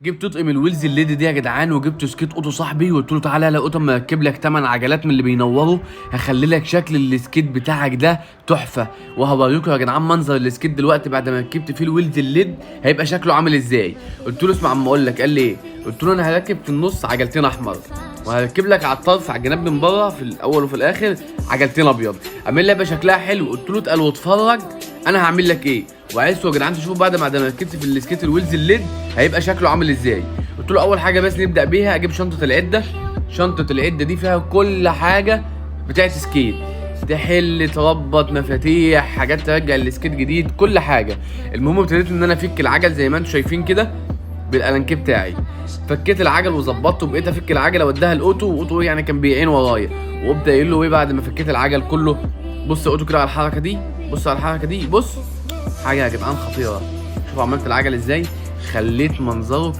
جبت قطق من الويلز الليدي دي يا جدعان، وجبت سكيت اوتو صاحبي وقلت له تعالى يا قطه اما اركب لك 8 عجلات من اللي بينوروا، هخلي لك شكل السكيت بتاعك ده تحفه. وهوريكم يا جدعان منظر السكيت دلوقتي بعد ما ركبت فيه الويلز الليد هيبقى شكله عامل ازاي. قلت له اسمع عم اقول لك. قال لي ايه؟ قلت له انا هركب في النص عجلتين احمر، وهركب لك على الطرف على الجناب من بره في الاول وفي الاخر عجلتين ابيض، اعمل لي يبقى شكلها حلو. قلت له اتقل واتفرج انا هعمل لك ايه، وعايزكم يا جدعان تشوفوا بعد ما ركبت في السكيت الويلز الليد هيبقى شكله عامل ازاي. قلت له اول حاجه بس نبدا بيها اجيب شنطه العده. شنطه العده دي فيها كل حاجه بتاعت سكيت، تحل تربط مفاتيح حاجات ترجع السكيت جديد كل حاجه. المهم ابتديت ان انا افك العجل زي ما انتم شايفين كده بالالانكيه بتاعي. فكيت العجل وظبطته، بقيت افك العجله واديها لاوتو، واوتو يعني كان بيعين ورايا، وابدا يقول له ايه بعد ما فكيت العجل كله. بص يا اوتو كده على الحركه دي، بص على الحركه دي، بص حاجه يا جدعان خطيره. شوفوا عملت العجل ازاي، خليت منظره